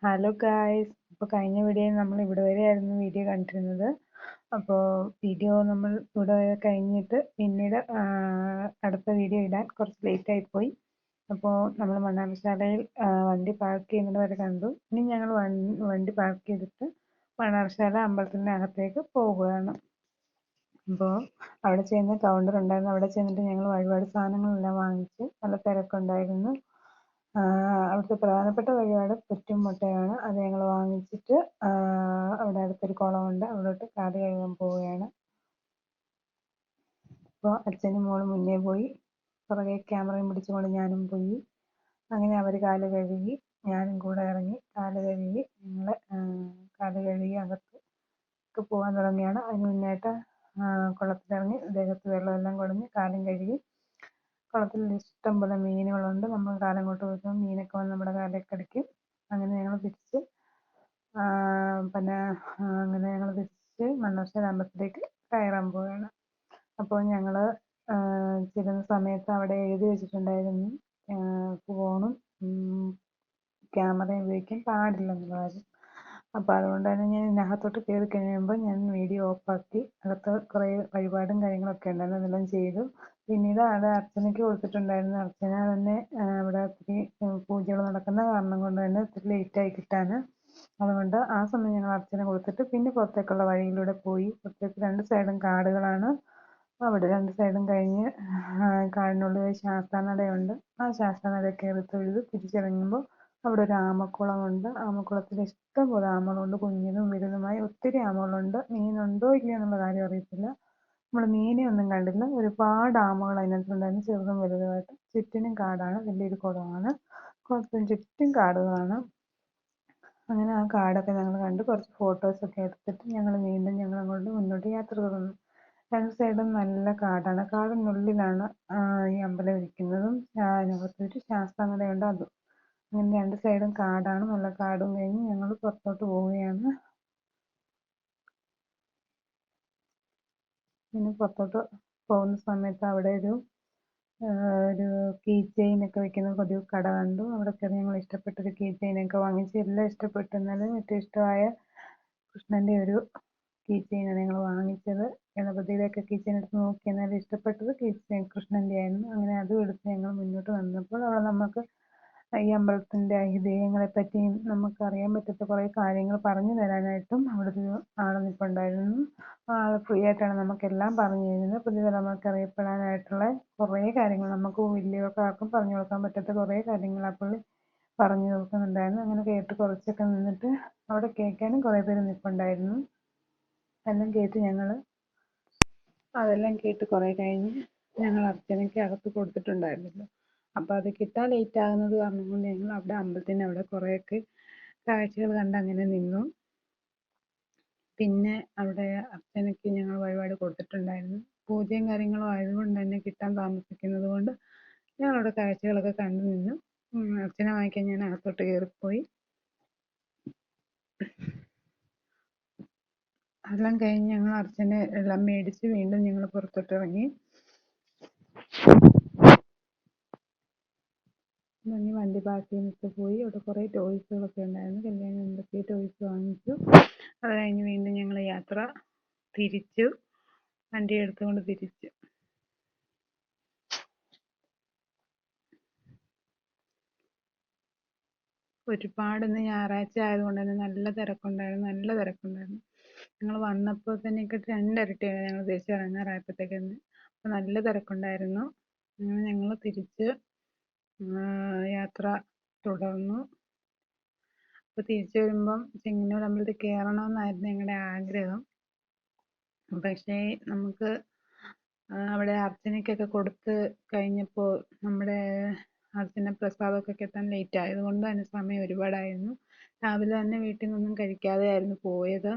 Hello guys, അപ്പോൾ കഴിഞ്ഞ വീഡിയോയിൽ നമ്മൾ ഇവിടെ വരെയായിരുന്നു വീഡിയോ കണ്ടിരുന്നത്. അപ്പോൾ വീഡിയോ നമ്മൾ ഇവിടെ വരെ കഴിഞ്ഞിട്ട് പിന്നീട് അടുത്ത വീഡിയോ ഇടാൻ കുറച്ച് ലേറ്റ് ആയിപ്പോയി. അപ്പോൾ നമ്മൾ മണ്ണാർശാലയിൽ വണ്ടി പാർക്ക് ചെയ്യുന്നത് വരെ കണ്ടു. ഇനി ഞങ്ങൾ വണ്ടി പാർക്ക് ചെയ്തിട്ട് മണ്ണാർശാല അമ്പലത്തിൻ്റെ അകത്തേക്ക് പോവുകയാണ്. അപ്പോൾ അവിടെ ചെന്ന് കൗണ്ടർ ഉണ്ടായിരുന്നു. അവിടെ ചെന്നിട്ട് ഞങ്ങൾ ഒരുപാട് സാധനങ്ങളെല്ലാം വാങ്ങിച്ചു. നല്ല തിരക്കുണ്ടായിരുന്നു. അവിടുത്തെ പ്രധാനപ്പെട്ട വഴിപാട് പുറ്റും മുട്ടയാണ്. അത് ഞങ്ങൾ വാങ്ങിച്ചിട്ട് അവിടെ അടുത്തൊരു കുളമുണ്ട്, അവിടോട്ട് കാല് കഴുകാൻ പോവുകയാണ്. അപ്പോൾ അച്ഛനും മോളും മുന്നേ പോയി, പുറകെ ക്യാമറയും പിടിച്ചുകൊണ്ട് ഞാനും പോയി. അങ്ങനെ അവർ കാല് കഴുകി, ഞാനും കൂടെ ഇറങ്ങി കാല് കഴുകി. ഞങ്ങൾ കാല് കഴുകി അകത്ത് പോകാൻ തുടങ്ങിയാണ്. അതിന് മുന്നായിട്ട് കുളത്തിലിറങ്ങി ദേഹത്ത് വെള്ളമെല്ലാം കുടഞ്ഞ് കാലും കഴുകി. കുളത്തിൽ ഇഷ്ടം പോലെ മീനുകളുണ്ട്. നമ്മൾ കാലങ്ങോട്ട് പോയപ്പോൾ മീനൊക്കെ വന്ന് നമ്മുടെ കാലൊക്കെ കടിക്കും. അങ്ങനെ ഞങ്ങൾ തിരിച്ച് അങ്ങനെ ഞങ്ങൾ തിരിച്ച് മണ്ണാർശാല അമ്പലത്തിലേക്ക് കയറാൻ പോവുകയാണ്. അപ്പോൾ ഞങ്ങൾ ചെല്ലുന്ന സമയത്ത് അവിടെ എഴുതി വെച്ചിട്ടുണ്ടായിരുന്നു ഫോണും ക്യാമറയും ഉപയോഗിക്കാൻ പാടില്ലെന്നുള്ള കാര്യം. അപ്പോൾ അതുകൊണ്ട് തന്നെ ഞാൻ ഇതിനകത്തോട്ട് കയറി കഴിയുമ്പോൾ ഞാൻ വീഡിയോ ഓഫാക്കി. അകത്ത് കുറേ വഴിപാടും കാര്യങ്ങളൊക്കെ ഉണ്ടായിരുന്നു, അതെല്ലാം ചെയ്തു. പിന്നീട് അവിടെ അർച്ചനയ്ക്ക് കൊടുത്തിട്ടുണ്ടായിരുന്നു. അർച്ചന തന്നെ അവിടെ ഒത്തിരി പൂജകൾ നടക്കുന്ന കാരണം കൊണ്ട് തന്നെ ഒത്തിരി ലേറ്റായി കിട്ടാൻ. അതുകൊണ്ട് ആ സമയം ഞങ്ങൾ അർച്ചന കൊടുത്തിട്ട് പിന്നെ പുറത്തേക്കുള്ള വഴിയിലൂടെ പോയി. പുറത്തേക്ക് രണ്ട് സൈഡും കാടുകളാണ്. അവിടെ രണ്ട് സൈഡും കഴിഞ്ഞ് കാടിനുള്ളിൽ ശാസ്താനടയുണ്ട്. ആ ശാസ്താനട കയറി തൊഴുത് തിരിച്ചിറങ്ങുമ്പോൾ അവിടെ ഒരു ആമക്കുളമുണ്ട്. ആമക്കുളത്തിൽ ഇഷ്ടം പോലെ ആമകളുണ്ട്, കുഞ്ഞിനും വലുതുമായി ഒത്തിരി ആമകളുണ്ട്. മീനുണ്ടോ ഇല്ലയോ എന്നുള്ള കാര്യം അറിയത്തില്ല. നമ്മൾ മീനെ ഒന്നും കണ്ടില്ല. ഒരുപാട് ആമകൾ അതിനകത്തുണ്ടായിരുന്നു, ചെറുതും വലുതുമായിട്ട്. ചുറ്റിനും കാടാണ്, വലിയൊരു കുളമാണ്. കുളത്തിന് ചുറ്റും കാടുകളാണ്. അങ്ങനെ ആ കാടൊക്കെ ഞങ്ങൾ കണ്ട് കുറച്ച് ഫോട്ടോസൊക്കെ എടുത്തിട്ട് ഞങ്ങൾ വീണ്ടും അങ്ങോട്ട് മുന്നോട്ട് യാത്ര തുടർന്നു. രണ്ട് സൈഡും നല്ല കാടാണ്. കാടിനുള്ളിലാണ് ഈ അമ്പലം ഇരിക്കുന്നതും. അതിനകത്തൊരു ശാസ്താനടയുണ്ട്, അതും. അങ്ങനെ രണ്ട് സൈഡും കാടാണ്. നല്ല കാടും കഴിഞ്ഞ് ഞങ്ങൾ പുറത്തോട്ട് പോവുകയാണ്. പിന്നെ പുറത്തോട്ട് പോകുന്ന സമയത്ത് അവിടെ ഒരു കീ ചെയിൻ ഒക്കെ വെക്കുന്ന ഒരു കട കണ്ടു. അവിടെ കയറി ഞങ്ങൾ ഇഷ്ടപ്പെട്ടൊരു കീ ചെയിനൊക്കെ വാങ്ങിച്ചു. എല്ലാം ഇഷ്ടപ്പെട്ടു. എന്നാലും ഏറ്റവും ഇഷ്ടമായ കൃഷ്ണൻ്റെ ഒരു കീ ചെയിനാണ് ഞങ്ങൾ വാങ്ങിച്ചത്. ഗണപതിയുടെയൊക്കെ കീ ചെയിൻ എടുത്ത് നോക്കി, എന്നാലും ഇഷ്ടപ്പെട്ടത് കീ ചെയിൻ കൃഷ്ണൻ്റെ ആയിരുന്നു. അങ്ങനെ അതും എടുത്ത് ഞങ്ങൾ മുന്നോട്ട് വന്നപ്പോൾ അവിടെ നമുക്ക് ഈ അമ്പലത്തിൻ്റെ ഐതിഹ്യങ്ങളെ പറ്റിയും നമുക്ക് അറിയാൻ പറ്റാത്ത കുറേ കാര്യങ്ങൾ പറഞ്ഞു തരാനായിട്ടും അവിടെ ഒരു ആൾ നിൽപ്പുണ്ടായിരുന്നു. ആൾ ഫ്രീ ആയിട്ടാണ് നമുക്കെല്ലാം പറഞ്ഞു തരുന്നത്. പുതിയ തലമുറയ്ക്ക് അറിയപ്പെടാനായിട്ടുള്ള കുറേ കാര്യങ്ങൾ, നമുക്ക് വലിയവർക്ക് ആർക്കും പറഞ്ഞു കൊടുക്കാൻ പറ്റാത്ത കുറേ കാര്യങ്ങൾ ആ പുള്ളി പറഞ്ഞു കൊടുക്കുന്നുണ്ടായിരുന്നു. അങ്ങനെ കേട്ട് കുറച്ചൊക്കെ നിന്നിട്ട് അവിടെ കേൾക്കാനും കുറേ പേര് നിൽപ്പുണ്ടായിരുന്നു. അതെല്ലാം കേട്ട് കുറേ കഴിഞ്ഞ് ഞങ്ങൾ അർച്ചനയ്ക്ക് അകത്ത് കൊടുത്തിട്ടുണ്ടായിരുന്നല്ലോ. അപ്പോൾ അത് കിട്ടാൻ ലേറ്റ് ആകുന്നത് കാരണം കൊണ്ട് ഞങ്ങൾ അവിടെ അമ്പലത്തിൻ്റെ അവിടെ കുറേയൊക്കെ കാഴ്ചകൾ കണ്ട് അങ്ങനെ നിന്നു. പിന്നെ അവിടെ അർച്ചനയ്ക്ക് ഞങ്ങൾ വഴിപാട് കൊടുത്തിട്ടുണ്ടായിരുന്നു. പൂജയും കാര്യങ്ങളും ആയതുകൊണ്ട് തന്നെ കിട്ടാൻ താമസിക്കുന്നത് കൊണ്ട് ഞങ്ങളവിടെ കാഴ്ചകളൊക്കെ കണ്ടു നിന്നു. അർച്ചന വാങ്ങിക്കാൻ ഞാൻ അകത്തോട്ട് കയറിപ്പോയി. അതെല്ലാം കഴിഞ്ഞ് ഞങ്ങൾ അർച്ചന എല്ലാം മേടിച്ച് വീണ്ടും ഞങ്ങൾ പുറത്തോട്ട് ഇറങ്ങി. വണ്ടി പാർക്ക് ചെയ്തിട്ട് പോയി. അവിടെ കുറേ ടോയ്സുകളൊക്കെ ഉണ്ടായിരുന്നു. കല്യാണം എന്തൊക്കെ ടോയ്സ് വാങ്ങിച്ചു. അത് കഴിഞ്ഞ് വീണ്ടും ഞങ്ങൾ യാത്ര തിരിച്ചു, വണ്ടി എടുത്തുകൊണ്ട് തിരിച്ചു. ഒരുപാട് ഇന്ന് ഞായറാഴ്ച ആയതുകൊണ്ട് തന്നെ നല്ല തിരക്കുണ്ടായിരുന്നു. ഞങ്ങൾ വന്നപ്പോൾ തന്നെ രണ്ടിരട്ടിയാണ് ഞങ്ങൾ തിരിച്ചിറങ്ങാറായപ്പോഴത്തേക്ക്. അപ്പോൾ നല്ല തിരക്കുണ്ടായിരുന്നു. അങ്ങനെ ഞങ്ങൾ തിരിച്ച് യാത്ര തുടർന്നു. അപ്പോൾ തിരിച്ചു വരുമ്പം ചെങ്ങന്നൂർ അമ്പലത്തിൽ കയറണമെന്നായിരുന്നു ഞങ്ങളുടെ ആഗ്രഹം. പക്ഷേ നമുക്ക് അവിടെ അർച്ചനയ്ക്കൊക്കെ കൊടുത്ത് കഴിഞ്ഞപ്പോൾ നമ്മുടെ അർച്ചന പ്രസാദമൊക്കെ എത്താൻ ലേറ്റ് ആയതുകൊണ്ട് തന്നെ സമയം ഒരുപാടായിരുന്നു. രാവിലെ തന്നെ വീട്ടിൽ നിന്നൊന്നും കഴിക്കാതെ ആയിരുന്നു പോയത്.